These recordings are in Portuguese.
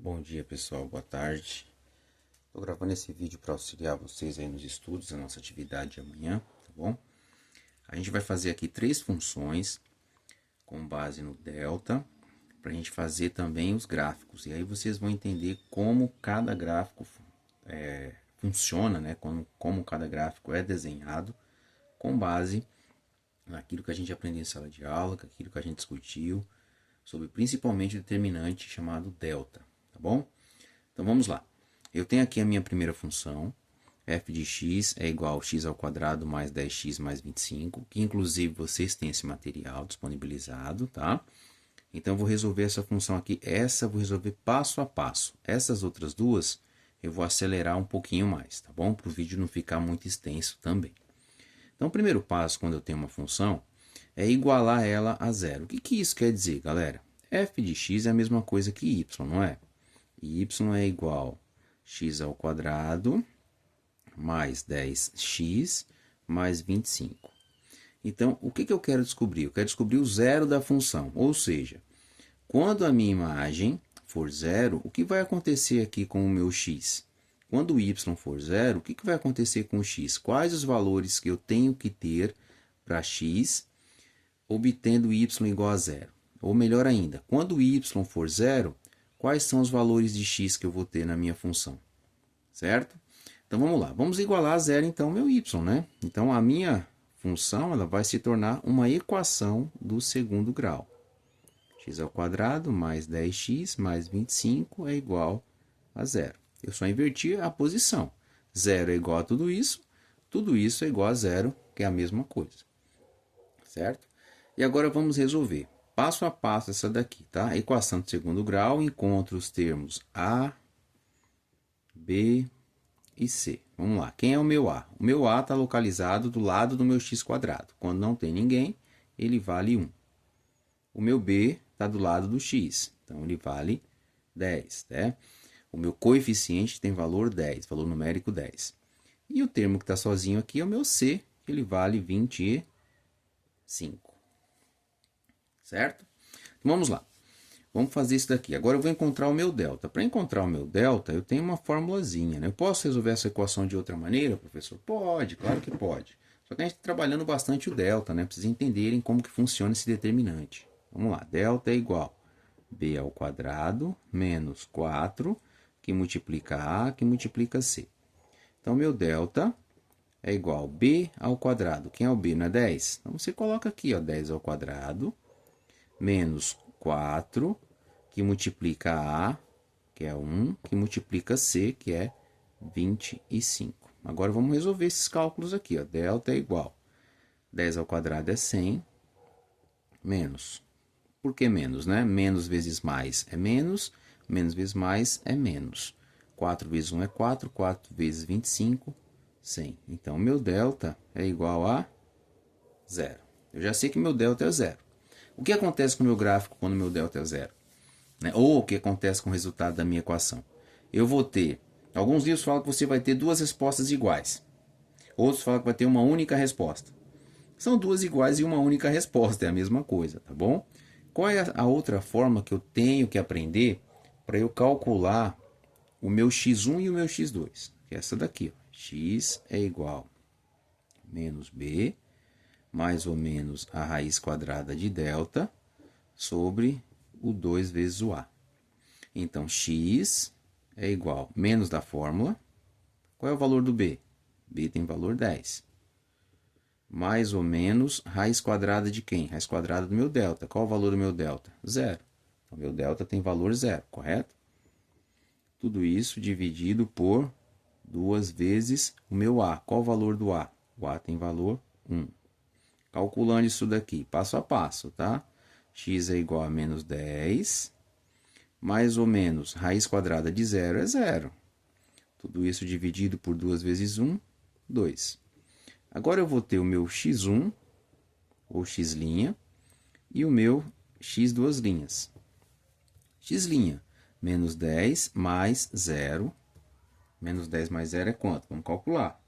Bom dia pessoal, boa tarde. Estou gravando esse vídeo para auxiliar vocês aí nos estudos, a nossa atividade de amanhã, tá bom? A gente vai fazer aqui 3 funções com base no delta, para a gente fazer também os gráficos. E aí vocês vão entender como cada gráfico funciona, né? Como cada gráfico é desenhado com base naquilo que a gente aprendeu em sala de aula, aquilo que a gente discutiu, sobre principalmente o determinante chamado delta, tá bom? Então vamos lá. Eu tenho aqui a minha primeira função, f de x é igual a x ao quadrado mais 10x mais 25, que inclusive vocês têm esse material disponibilizado, tá? Então eu vou resolver essa função aqui, essa eu vou resolver passo a passo. Essas outras duas eu vou acelerar um pouquinho mais, tá bom? Para o vídeo não ficar muito extenso também. Então o primeiro passo quando eu tenho uma função é igualar ela a zero. O que isso quer dizer, galera? F de x é a mesma coisa que y, não é? Y é igual a x ao quadrado mais 10x mais 25. Então, o que eu quero descobrir? Eu quero descobrir o zero da função. Ou seja, quando a minha imagem for zero, o que vai acontecer aqui com o meu x? Quando o y for zero, o que vai acontecer com o x? Quais os valores que eu tenho que ter para x, obtendo y igual a zero? Ou melhor ainda, quando o y for zero, quais são os valores de x que eu vou ter na minha função? Certo? Então vamos lá, vamos igualar a zero então meu y, né? Então a minha função ela vai se tornar uma equação do segundo grau. X ao quadrado mais 10x mais 25 é igual a zero. Eu só inverti a posição. Zero é igual a tudo isso é igual a zero, que é a mesma coisa. Certo? E agora vamos resolver passo a passo essa daqui, tá? Equação de segundo grau, encontro os termos A, B e C. Vamos lá, quem é o meu A? O meu A está localizado do lado do meu x quadrado. Quando não tem ninguém, ele vale 1. O meu B está do lado do x, então ele vale 10, né? O meu coeficiente tem valor 10, valor numérico 10. E o termo que está sozinho aqui é o meu C, que ele vale 25. Certo? Então, vamos lá. Vamos fazer isso daqui. Agora eu vou encontrar o meu delta. Para encontrar o meu delta, eu tenho uma formulazinha, né? Eu posso resolver essa equação de outra maneira, professor? Pode, claro que pode. Só que a gente está trabalhando bastante o delta, né? Precisa entenderem como que funciona esse determinante. Vamos lá. Delta é igual a b ao quadrado menos 4, que multiplica a, que multiplica c. Então, meu delta é igual a b ao quadrado. Quem é o b? Não é 10? Então, você coloca aqui, ó, 10 ao quadrado menos 4, que multiplica A, que é 1, que multiplica C, que é 25. Agora vamos resolver esses cálculos aqui. Ó. Delta é igual. 10 ao quadrado é 100, menos. Por que menos, né? Menos vezes mais é menos vezes mais é menos. 4 vezes 1 é 4, 4 vezes 25, 100. Então, meu delta é igual a zero. Eu já sei que meu delta é zero. O que acontece com o meu gráfico quando meu delta é zero? Né? Ou o que acontece com o resultado da minha equação? Eu vou ter, alguns livros falam que você vai ter duas respostas iguais. Outros falam que vai ter uma única resposta. São duas iguais e uma única resposta, é a mesma coisa, tá bom? Qual é a outra forma que eu tenho que aprender para eu calcular o meu x1 e o meu x2? Que é essa daqui, ó. X é igual a menos b mais ou menos a raiz quadrada de delta sobre o 2 vezes o A. Então, x é igual a menos da fórmula. Qual é o valor do B? B tem valor 10. Mais ou menos raiz quadrada de quem? Raiz quadrada do meu delta. Qual é o valor do meu delta? Zero. Então, meu delta tem valor zero, correto? Tudo isso dividido por 2 vezes o meu A. Qual o valor do A? O A tem valor 1. Calculando isso daqui, passo a passo, tá? X é igual a menos 10, mais ou menos, raiz quadrada de zero é zero. Tudo isso dividido por 2 vezes 1, 2. Agora eu vou ter o meu x1, ou x', e o meu x duas linhas. X', menos 10 mais 0. Menos 10 mais 0 é quanto? Vamos calcular.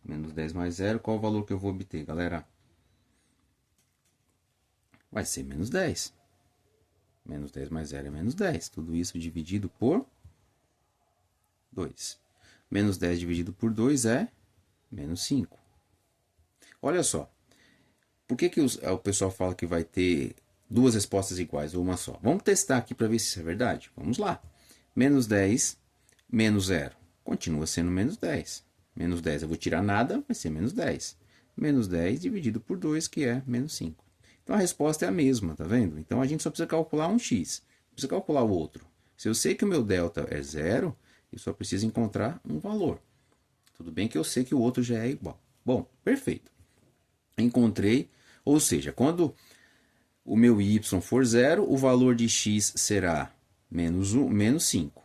Menos 10 mais 0, qual o valor que eu vou obter, galera? Vai ser menos 10. Menos 10 mais 0 é menos 10. Tudo isso dividido por 2. Menos 10 dividido por 2 é menos 5. Olha só. Por que o pessoal fala que vai ter duas respostas iguais ou uma só? Vamos testar aqui para ver se isso é verdade? Vamos lá. Menos 10 menos 0. Continua sendo menos 10. Menos 10 eu vou tirar nada, vai ser menos 10. Menos 10 dividido por 2, que é menos 5. Então a resposta é a mesma, tá vendo? Então a gente só precisa calcular um x. Não precisa calcular o outro. Se eu sei que o meu delta é 0, eu só preciso encontrar um valor. Tudo bem que eu sei que o outro já é igual. Bom, perfeito. Encontrei, ou seja, quando o meu y for 0, o valor de x será menos 5.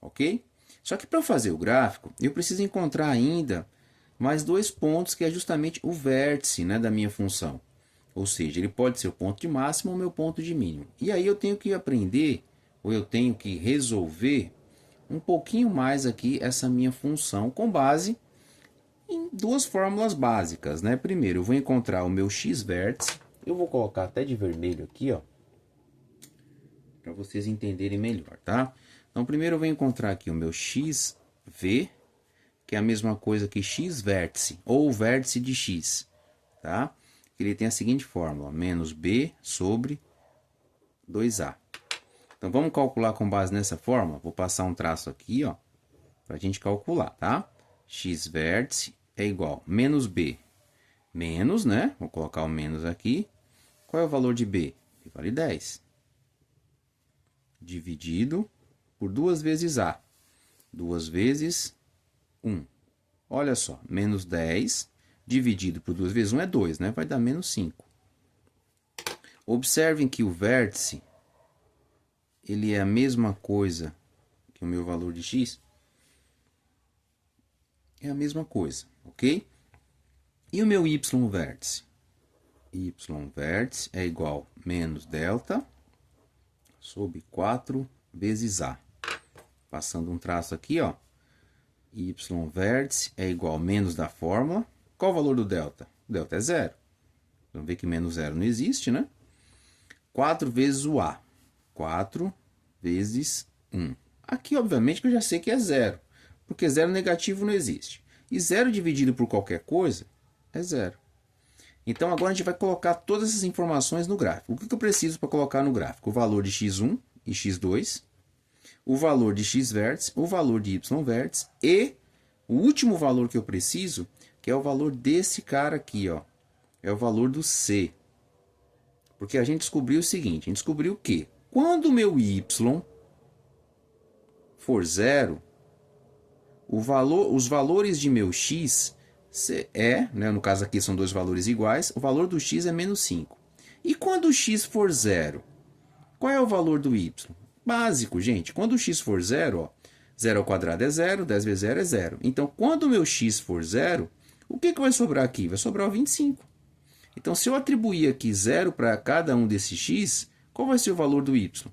Ok? Só que para fazer o gráfico, eu preciso encontrar ainda mais dois pontos, que é justamente o vértice, né, da minha função. Ou seja, ele pode ser o ponto de máximo ou o meu ponto de mínimo. E aí eu tenho que aprender, ou eu tenho que resolver um pouquinho mais aqui essa minha função com base em duas fórmulas básicas, né? Primeiro, eu vou encontrar o meu x-vértice. Eu vou colocar até de vermelho aqui, ó, para vocês entenderem melhor, tá? Então, primeiro eu vou encontrar aqui o meu xv, que é a mesma coisa que x-vértice, ou vértice de x, tá? Ele tem a seguinte fórmula, menos b sobre 2a. Então, vamos calcular com base nessa fórmula. Vou passar um traço aqui, ó, para a gente calcular, tá? X-vértice é igual a menos b, menos, né? Vou colocar o menos aqui. Qual é o valor de b? Que vale 10. Dividido por 2 vezes a. 2 vezes 1. Olha só, menos 10 dividido por 2 vezes 1 é 2, né? Vai dar menos 5. Observem que o vértice, ele é a mesma coisa que o meu valor de x. É a mesma coisa, ok? E o meu y-vértice? Y-vértice é igual a menos delta sobre 4 vezes a. Passando um traço aqui, ó. Y-vértice é igual a menos da fórmula. Qual o valor do delta? O delta é 0. Vamos ver que menos 0 não existe, né? 4 vezes o a. 4 vezes 1. Aqui, obviamente, que eu já sei que é 0. Porque 0 negativo não existe. E 0 dividido por qualquer coisa é 0. Então, agora a gente vai colocar todas essas informações no gráfico. O que eu preciso para colocar no gráfico? O valor de x1 e x2, o valor de x-vértice, o valor de y-vértice e o último valor que eu preciso, que é o valor desse cara aqui, ó. É o valor do c. Porque a gente descobriu o seguinte, a gente descobriu que quando o meu y for 0, os valores de meu x né, no caso aqui são dois valores iguais, o valor do x é menos 5. E quando o x for 0, qual é o valor do y? Básico, gente. Quando o x for 0, ó, 0 ao quadrado é 0, 10 vezes 0 é 0. Então, quando o meu x for 0, o que vai sobrar aqui? Vai sobrar o 25. Então, se eu atribuir aqui 0 para cada um desses x, qual vai ser o valor do y?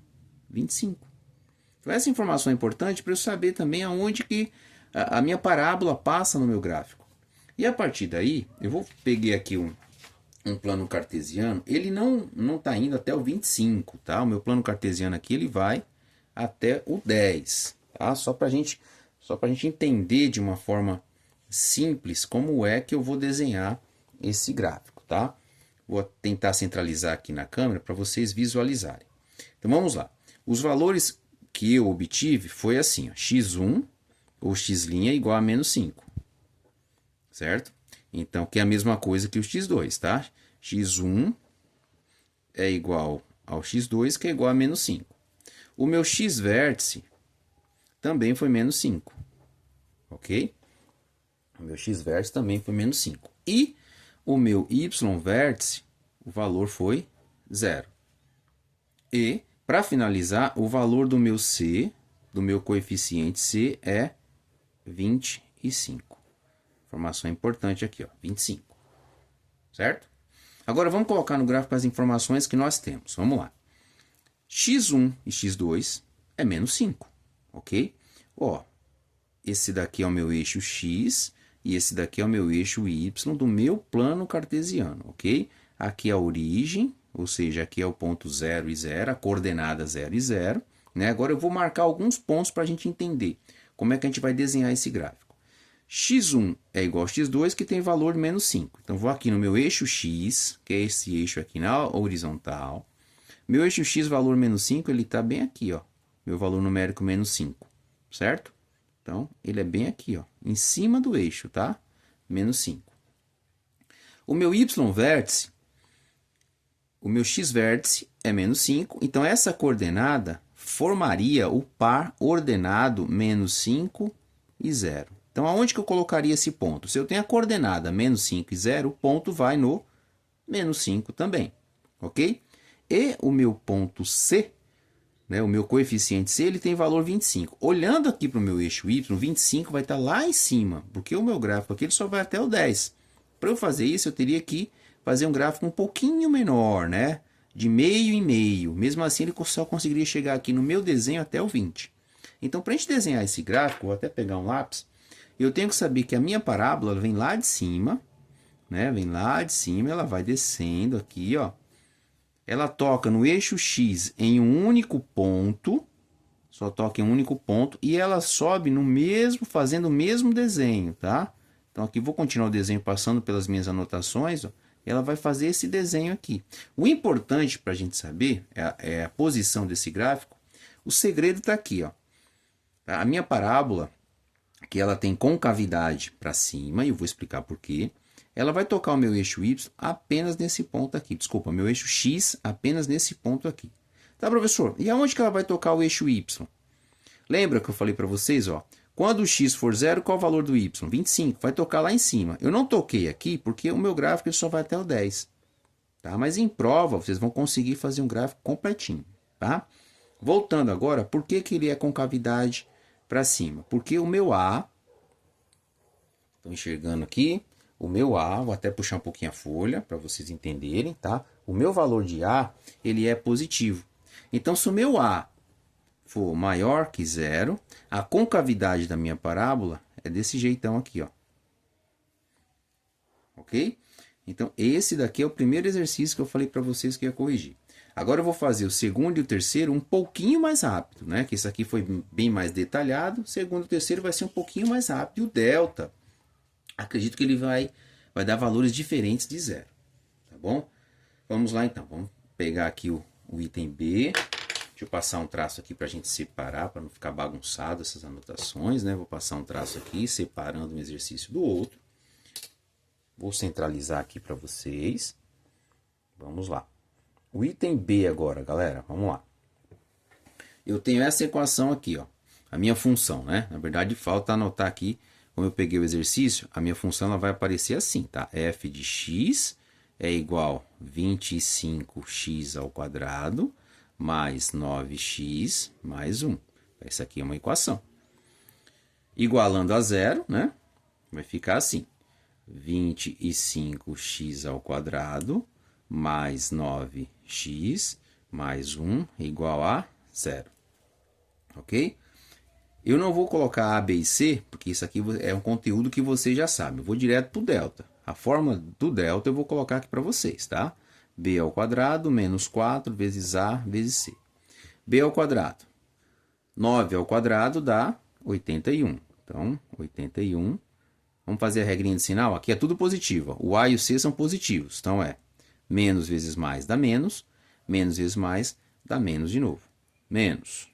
25. Então, essa informação é importante para eu saber também aonde que a minha parábola passa no meu gráfico. E a partir daí, peguei aqui um plano cartesiano, ele não está indo até o 25, tá? O meu plano cartesiano aqui, ele vai até o 10, tá? Só para a gente entender de uma forma simples como é que eu vou desenhar esse gráfico, tá? Vou tentar centralizar aqui na câmera para vocês visualizarem. Então, vamos lá. Os valores que eu obtive foi assim, ó, x1 ou x' é igual a menos 5, certo? Então, que é a mesma coisa que o x2, tá? x1 é igual ao x2, que é igual a menos 5. O meu x-vértice também foi menos 5, ok? O meu x-vértice também foi menos 5. E o meu y-vértice, o valor foi 0. E, para finalizar, o valor do meu c, do meu coeficiente c, é 25. Informação importante aqui, ó, 25. Certo? Agora vamos colocar no gráfico as informações que nós temos. Vamos lá. x1 e x2 é menos 5, ok? Ó, esse daqui é o meu eixo x e esse daqui é o meu eixo y do meu plano cartesiano, ok? Aqui é a origem ou seja, aqui é o ponto 0 e 0, a coordenada 0 e 0. Né? Agora eu vou marcar alguns pontos para a gente entender como é que a gente vai desenhar esse gráfico. x1 é igual a x2, que tem valor de menos 5. Então, vou aqui no meu eixo x, que é esse eixo aqui na horizontal. Meu eixo x, valor menos 5, ele está bem aqui, ó. Meu valor numérico menos 5, certo? Então, ele é bem aqui, ó, em cima do eixo, tá? Menos 5. O meu y-vértice, o meu x-vértice é menos 5. Então, essa coordenada formaria o par ordenado menos 5 e 0. Então, aonde que eu colocaria esse ponto? Se eu tenho a coordenada menos 5 e 0, o ponto vai no menos 5 também, ok? E o meu ponto C, né, o meu coeficiente C, ele tem valor 25. Olhando aqui para o meu eixo Y, 25 vai estar lá em cima, porque o meu gráfico aqui ele só vai até o 10. Para eu fazer isso, eu teria que fazer um gráfico um pouquinho menor, né? De meio em meio. Mesmo assim, ele só conseguiria chegar aqui no meu desenho até o 20. Então, para a gente desenhar esse gráfico, vou até pegar um lápis, eu tenho que saber que a minha parábola vem lá de cima, né? Vem lá de cima, ela vai descendo aqui, ó. Ela toca no eixo X em um único ponto, só toca em um único ponto, e ela sobe no mesmo, fazendo o mesmo desenho, tá? Então, aqui vou continuar o desenho passando pelas minhas anotações, ó. Ela vai fazer esse desenho aqui. O importante para a gente saber é a posição desse gráfico. O segredo está aqui, ó. A minha parábola, que ela tem concavidade para cima, e eu vou explicar por quê. Ela vai tocar o meu eixo Y apenas nesse ponto aqui. Desculpa, meu eixo X apenas nesse ponto aqui. Tá, professor? E aonde que ela vai tocar o eixo Y? Lembra que eu falei para vocês, ó? Quando o X for 0, qual é o valor do Y? 25. Vai tocar lá em cima. Eu não toquei aqui porque o meu gráfico ele só vai até o 10. Tá? Mas em prova, vocês vão conseguir fazer um gráfico completinho. Tá? Voltando agora, por que ele é concavidade para cima? Porque o meu A, estou enxergando aqui, o meu A, vou até puxar um pouquinho a folha para vocês entenderem, tá? O meu valor de A, ele é positivo. Então, se o meu A for maior que 0, a concavidade da minha parábola é desse jeitão aqui, ó. Ok? Então, esse daqui é o primeiro exercício que eu falei para vocês que ia corrigir. Agora eu vou fazer o segundo e o terceiro um pouquinho mais rápido, né? Que isso aqui foi bem mais detalhado. O segundo e o terceiro vai ser um pouquinho mais rápido. E o delta, acredito que ele vai dar valores diferentes de 0. Tá bom? Vamos lá então. Vamos pegar aqui o item B. Deixa eu passar um traço aqui para a gente separar, para não ficar bagunçado essas anotações, né? Vou passar um traço aqui, separando um exercício do outro. Vou centralizar aqui para vocês. Vamos lá. O item B agora, galera, vamos lá. Eu tenho essa equação aqui, ó. A minha função, né? Na verdade, falta anotar aqui, como eu peguei o exercício, a minha função ela vai aparecer assim, tá? F de x é igual a 25x ao quadrado mais 9x mais 1. Essa aqui é uma equação. Igualando a 0, né? Vai ficar assim. 25x ao quadrado mais 9x mais 1 igual a 0. Ok? Eu não vou colocar A, B e C, porque isso aqui é um conteúdo que vocês já sabem. Eu vou direto para o delta. A fórmula do delta eu vou colocar aqui para vocês, tá? B ao quadrado menos 4 vezes A vezes C. B ao quadrado. 9 ao quadrado dá 81. Então, 81. Vamos fazer a regrinha de sinal? Aqui é tudo positivo. O A e o C são positivos. Então, é menos vezes mais dá menos vezes mais dá menos de novo. Menos.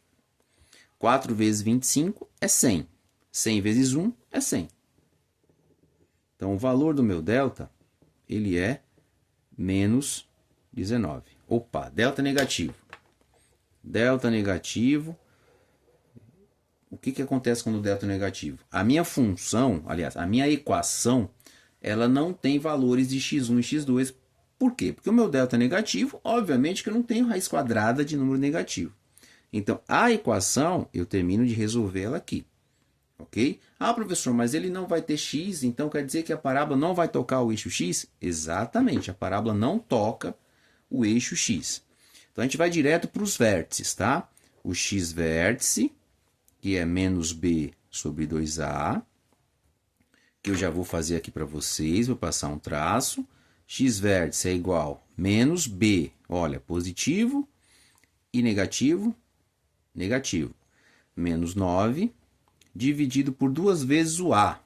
4 vezes 25 é 100. 100 vezes 1 é 100. Então, o valor do meu delta, ele é menos 19. Opa, delta negativo. Delta negativo. O que acontece quando o delta é negativo? A minha função, aliás, a minha equação, ela não tem valores de x1 e x2. Por quê? Porque o meu delta é negativo, obviamente que eu não tenho raiz quadrada de número negativo. Então, a equação, eu termino de resolver ela aqui. Ok? Ah, professor, mas ele não vai ter x, então quer dizer que a parábola não vai tocar o eixo x? Exatamente, a parábola não toca o eixo x. Então, a gente vai direto para os vértices, tá? O x-vértice, que é menos b sobre 2a, que eu já vou fazer aqui para vocês, vou passar um traço. x vértice é igual menos b. Olha, positivo e negativo, negativo. Menos 9 dividido por 2 vezes o a.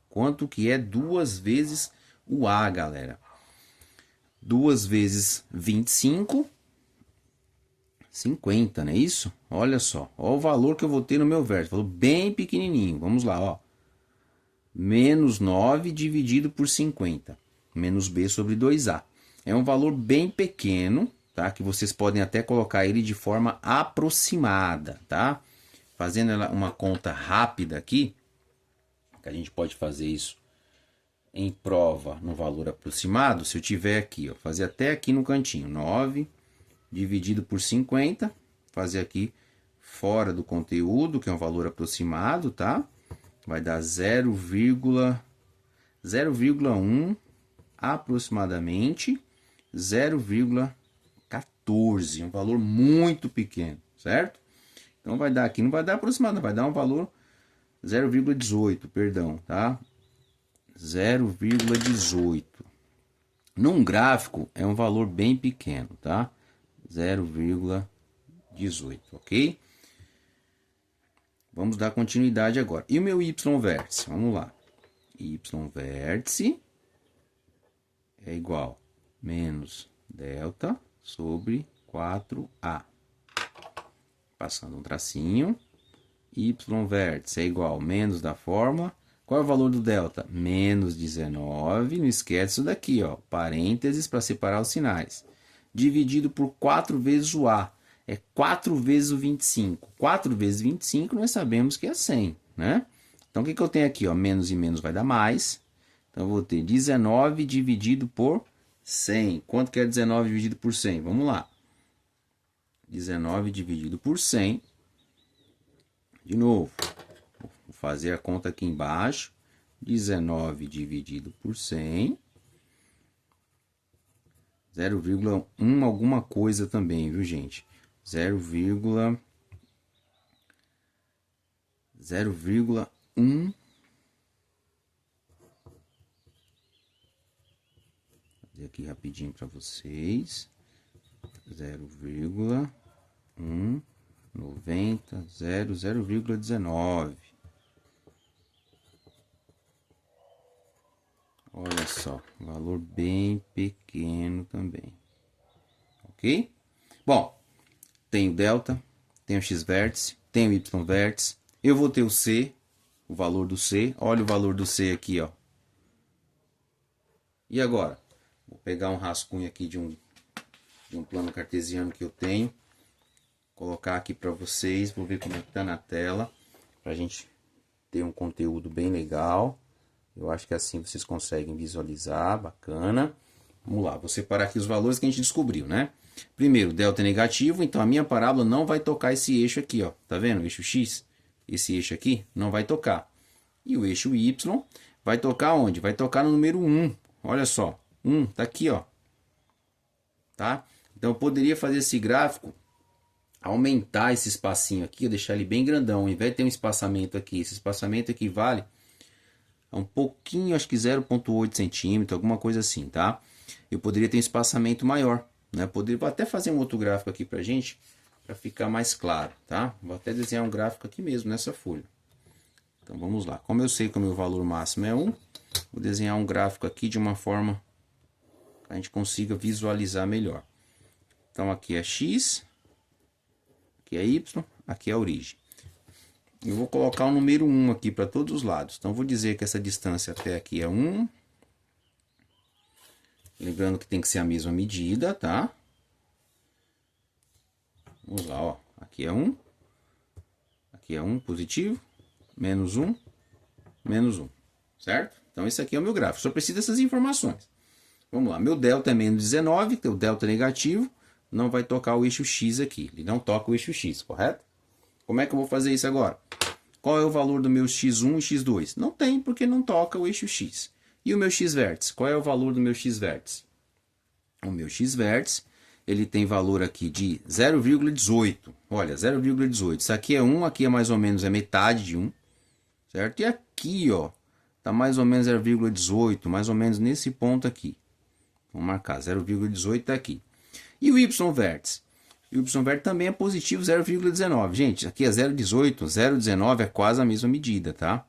Quanto que é 2 vezes o a, galera? 2 vezes 25, 50, não é isso? Olha só, olha o valor que eu vou ter no meu vértice. Falou bem pequenininho. Vamos lá, ó. Menos 9 dividido por 50. Menos b sobre 2a. É um valor bem pequeno, tá? Que vocês podem até colocar ele de forma aproximada, tá? Fazendo uma conta rápida aqui, que a gente pode fazer isso em prova no valor aproximado. Se eu tiver aqui, ó, fazer até aqui no cantinho, 9 dividido por 50, fazer aqui fora do conteúdo, que é um valor aproximado, tá? Vai dar 0,1 aproximadamente 0,14, um valor muito pequeno, certo? Então vai dar aqui, não vai dar aproximado, vai dar um valor 0,18, perdão, tá? 0,18. Num gráfico é um valor bem pequeno, tá? 0,18, ok? Vamos dar continuidade agora. E o meu y vértice? Vamos lá. Y vértice é igual menos delta sobre 4a. Passando um tracinho. Y vértice é igual menos da fórmula. Qual é o valor do delta? Menos 19. Não esquece isso daqui, ó. Parênteses para separar os sinais. Dividido por 4 vezes o a. É 4 vezes o 25. 4 vezes 25 nós sabemos que é 100, né? Então, o que eu tenho aqui? Ó? Menos e menos vai dar mais. Então, eu vou ter 19 dividido por 100. Quanto que é 19 dividido por 100? Vamos lá. 19 dividido por 100. De novo, vou fazer a conta aqui embaixo. 19 dividido por 100. 0,1 alguma coisa também, viu, gente? 0,1. Vou fazer aqui rapidinho para vocês. 0,190, 0,19. Olha só, valor bem pequeno também. Ok? Bom, tenho delta, tenho x vértice, tenho y vértice. Eu vou ter o c, o valor do c. Olha o valor do c aqui, ó. E agora? Vou pegar um rascunho aqui de um plano cartesiano que eu tenho. Colocar aqui para vocês. Vou ver como é que tá na tela. Pra gente ter um conteúdo bem legal. Eu acho que assim vocês conseguem visualizar. Bacana. Vamos lá. Vou separar aqui os valores que a gente descobriu, né? Primeiro, delta é negativo. Então a minha parábola não vai tocar esse eixo aqui, ó. Tá vendo? O eixo x. Esse eixo aqui não vai tocar. E o eixo y vai tocar onde? Vai tocar no número 1. Olha só. 1 tá aqui, ó. Tá? Então eu poderia fazer esse gráfico, aumentar esse espacinho aqui, deixar ele bem grandão. Ao invés de ter um espaçamento aqui, esse espaçamento equivale a um pouquinho, acho que 0,8 centímetro, alguma coisa assim, tá? Eu poderia ter um espaçamento maior, né? Vou até fazer um outro gráfico aqui pra gente, para ficar mais claro, tá? Vou até desenhar um gráfico aqui mesmo, nessa folha. Então vamos lá. Como eu sei que o meu valor máximo é 1, vou desenhar um gráfico aqui de uma forma que a gente consiga visualizar melhor. Então aqui é x, aqui é y, aqui é a origem. Eu vou colocar o número 1 aqui para todos os lados. Então vou dizer que essa distância até aqui é 1. Lembrando que tem que ser a mesma medida, tá? Vamos lá, ó. Aqui é 1. Aqui é 1 positivo, menos 1, menos 1, certo? Então esse aqui é o meu gráfico. Só preciso dessas informações. Vamos lá, meu delta é menos 19, o delta é negativo. Não vai tocar o eixo x aqui. Ele não toca o eixo x, correto? Como é que eu vou fazer isso agora? Qual é o valor do meu x1 e x2? Não tem, porque não toca o eixo x. E o meu x vértice? Qual é o valor do meu x vértice? O meu x vértice, ele tem valor aqui de 0,18. Olha, 0,18. Isso aqui é 1, aqui é mais ou menos metade de 1. Certo? E aqui, ó, tá mais ou menos 0,18, mais ou menos nesse ponto aqui. Vamos marcar 0,18 está aqui. E o y vértice? O y vértice também é positivo 0,19. Gente, aqui é 0,18, 0,19 é quase a mesma medida, tá?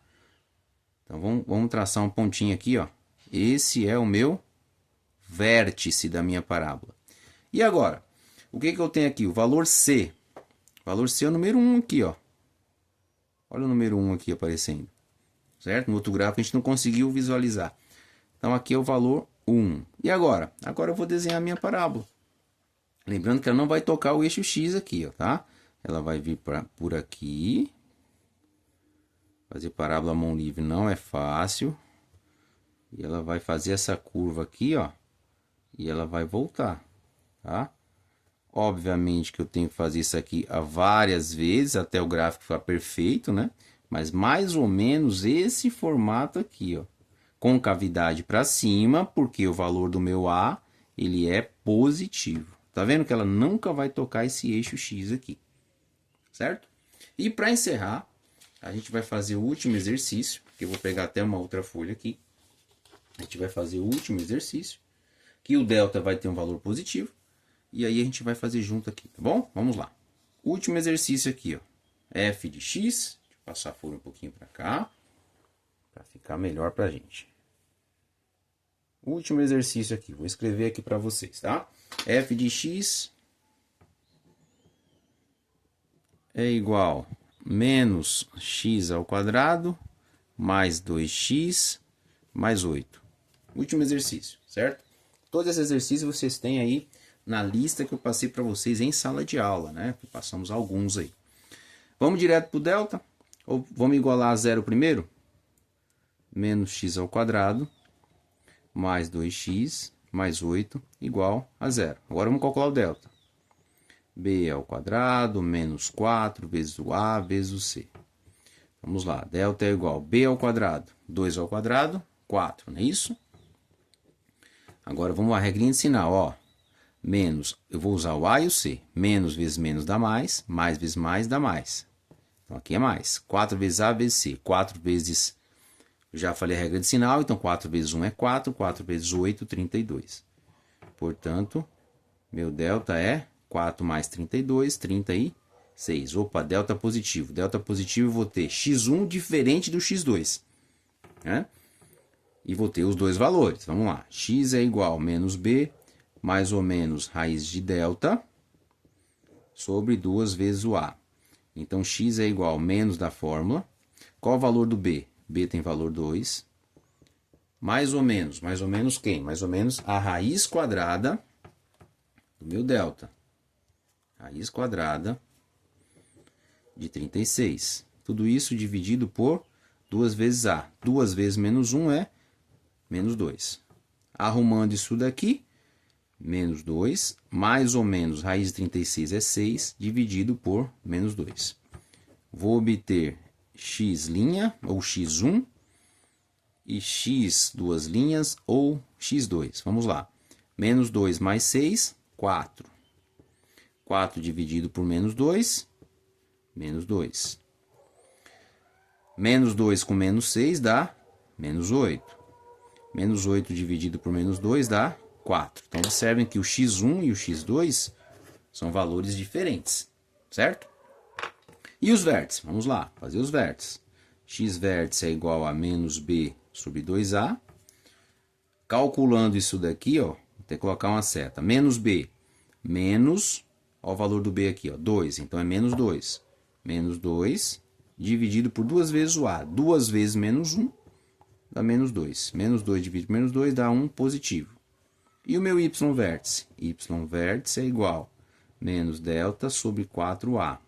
Então vamos traçar um pontinho aqui, ó. Esse é o meu vértice da minha parábola. E agora, o que eu tenho aqui? O valor C. O valor C é o número 1 aqui, ó. Olha o número 1 aqui aparecendo. Certo? No outro gráfico a gente não conseguiu visualizar. Então aqui é o valor 1. E agora? Agora eu vou desenhar a minha parábola. Lembrando que ela não vai tocar o eixo X aqui, ó, tá? Ela vai vir por aqui. Fazer parábola à mão livre não é fácil. E ela vai fazer essa curva aqui, ó. E ela vai voltar, tá? Obviamente que eu tenho que fazer isso aqui várias vezes até o gráfico ficar perfeito, né? Mas mais ou menos esse formato aqui, ó. Concavidade para cima, porque o valor do meu A, ele é positivo. Tá vendo que ela nunca vai tocar esse eixo X aqui, certo? E para encerrar, a gente vai fazer o último exercício, que eu vou pegar até uma outra folha aqui. A gente vai fazer o último exercício, que o delta vai ter um valor positivo, e aí a gente vai fazer junto aqui, tá bom? Vamos lá. Último exercício aqui, ó. F de x, deixa eu passar a folha um pouquinho para cá, para ficar melhor pra gente. Último exercício aqui, vou escrever aqui para vocês, tá? F de x é igual a menos x ao quadrado mais 2x mais 8. Último exercício, certo? Todos esses exercícios vocês têm aí na lista que eu passei para vocês em sala de aula, né? Passamos alguns aí. Vamos direto para o delta? Ou vamos igualar a zero primeiro? Menos x ao quadrado mais 2x mais 8 igual a zero. Agora vamos calcular o delta. B ao quadrado menos 4 vezes o A vezes o C. Vamos lá, delta é igual a B ao quadrado, 2 ao quadrado, 4, não é isso? Agora vamos à regrinha de sinal, ó. Menos, eu vou usar o A e o C. Menos vezes menos dá mais vezes mais dá mais. Então aqui é mais. 4 vezes A vezes C. 4 vezes, já falei a regra de sinal, então 4 vezes 1 é 4, 4 vezes 8, 32. Portanto, meu delta é 4 mais 32, 36. Opa, delta positivo. Delta positivo eu vou ter x1 diferente do x2. Né? E vou ter os dois valores. Vamos lá. X é igual a menos b, mais ou menos raiz de delta, sobre 2 vezes o a. Então, x é igual a menos da fórmula. Qual o valor do b? B tem valor 2. Mais ou menos quem? Mais ou menos a raiz quadrada do meu delta. Raiz quadrada de 36. Tudo isso dividido por 2 vezes a. 2 vezes menos 1 é menos 2. Arrumando isso daqui, menos 2, mais ou menos raiz de 36 é 6, dividido por menos 2. Vou obter x' ou x1 e x duas linhas ou x2. Vamos lá. Menos 2 mais 6, 4. 4 dividido por menos 2, menos 2. Menos 2 com menos 6 dá menos 8. Menos 8 dividido por menos 2 dá 4. Então, observem que o x1 e o x2 são valores diferentes, certo? E os vértices? Vamos lá, fazer os vértices. X vértice é igual a menos b sobre 2a. Calculando isso daqui, ó, vou ter que colocar uma seta. Menos b, menos, ó, o valor do b aqui, ó, 2. Então, é menos 2. Menos 2 dividido por 2 vezes o a. 2 vezes menos 1 dá menos 2. Menos 2 dividido por menos 2 dá 1 positivo. E o meu y vértice? Y vértice é igual a menos delta sobre 4a.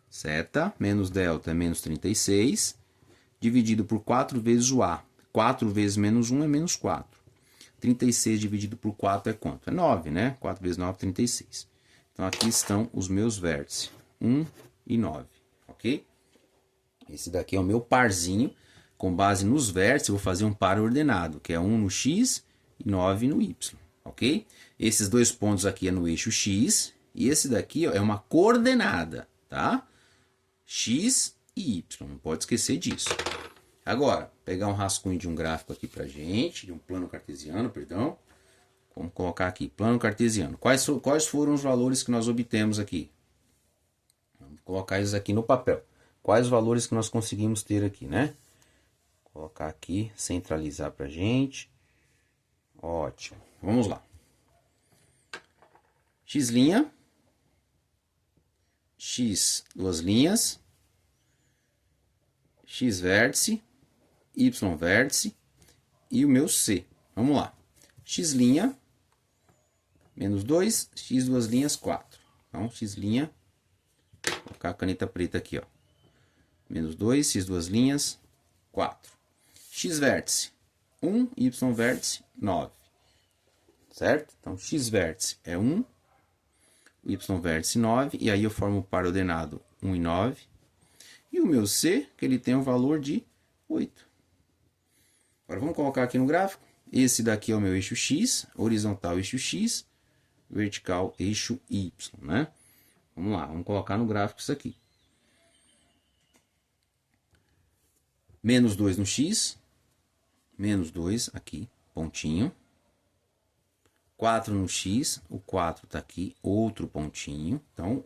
Seta, menos delta é menos 36, dividido por 4 vezes o a. 4 vezes menos 1 é menos 4. 36 dividido por 4 é quanto? É 9, né? 4 vezes 9 é 36. Então, aqui estão os meus vértices, 1 e 9, ok? Esse daqui é o meu parzinho. Com base nos vértices, eu vou fazer um par ordenado, que é 1 no x e 9 no y, ok? Esses dois pontos aqui é no eixo x, e esse daqui, ó, é uma coordenada, tá? X e y, não pode esquecer disso. Agora, pegar um rascunho de um gráfico aqui pra gente, de um plano cartesiano, perdão. Vamos colocar aqui, plano cartesiano. Quais foram os valores que nós obtemos aqui? Vamos colocar eles aqui no papel. Quais valores que nós conseguimos ter aqui, né? Colocar aqui, centralizar pra gente. Ótimo. Vamos lá. X', X duas linhas, X vértice, Y vértice e o meu C. Vamos lá. X', menos 2, X duas linhas, 4. Então, X', vou colocar a caneta preta aqui, ó. Menos 2, X duas linhas, 4. X vértice, 1, Y vértice, 9. Certo? Então, X vértice é 1, Y vértice 9, e aí eu formo o par ordenado 1 e 9. E o meu C, que ele tem um valor de 8. Agora vamos colocar aqui no gráfico. Esse daqui é o meu eixo X, horizontal eixo X, vertical eixo Y, né? Vamos lá, vamos colocar no gráfico isso aqui. Menos 2 no X, menos 2 aqui, pontinho. 4 no X, o 4 está aqui, outro pontinho. Então,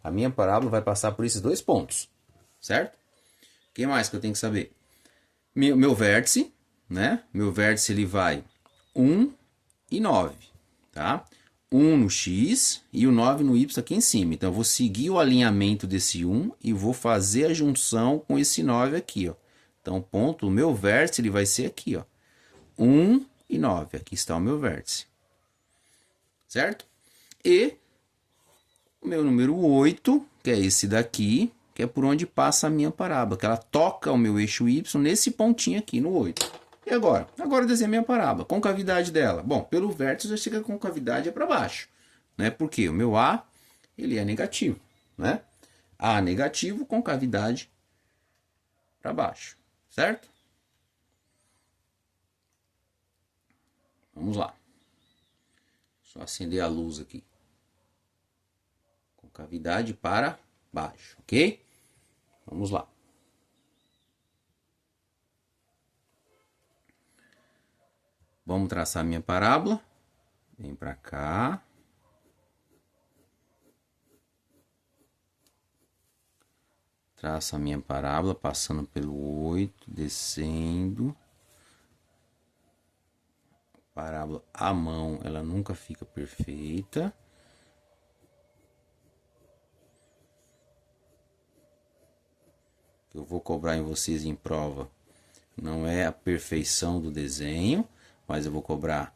a minha parábola vai passar por esses dois pontos, certo? O que mais que eu tenho que saber? Meu vértice, né? Meu vértice ele vai 1 e 9, tá? 1 no X e o 9 no Y aqui em cima. Então, eu vou seguir o alinhamento desse 1 e vou fazer a junção com esse 9 aqui, ó. Então, o meu vértice ele vai ser aqui, ó. 1 e 9, aqui está o meu vértice. Certo? E o meu número 8, que é esse daqui, que é por onde passa a minha parábola, que ela toca o meu eixo Y nesse pontinho aqui, no 8. E agora? Agora eu desenho a minha parábola. Concavidade dela. Bom, pelo vértice eu sei que a concavidade é para baixo, né? Porque o meu A, ele é negativo, né? A negativo, concavidade para baixo, certo? Vamos lá. Só acender a luz aqui. Concavidade para baixo, ok? Vamos lá. Vamos traçar minha parábola. Vem para cá. Traço a minha parábola, passando pelo 8, descendo. Parábola à mão, ela nunca fica perfeita. Eu vou cobrar em vocês em prova não é a perfeição do desenho, mas eu vou cobrar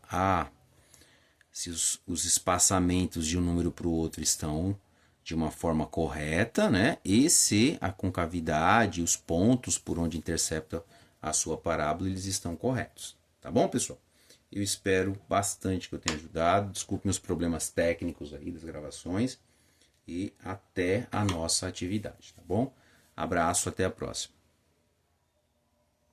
se os espaçamentos de um número para o outro estão de uma forma correta, né? E se a concavidade, os pontos por onde intercepta a sua parábola, eles estão corretos. Tá bom, pessoal? Eu espero bastante que eu tenha ajudado. Desculpe os problemas técnicos aí das gravações. E até a nossa atividade, tá bom? Abraço, até a próxima.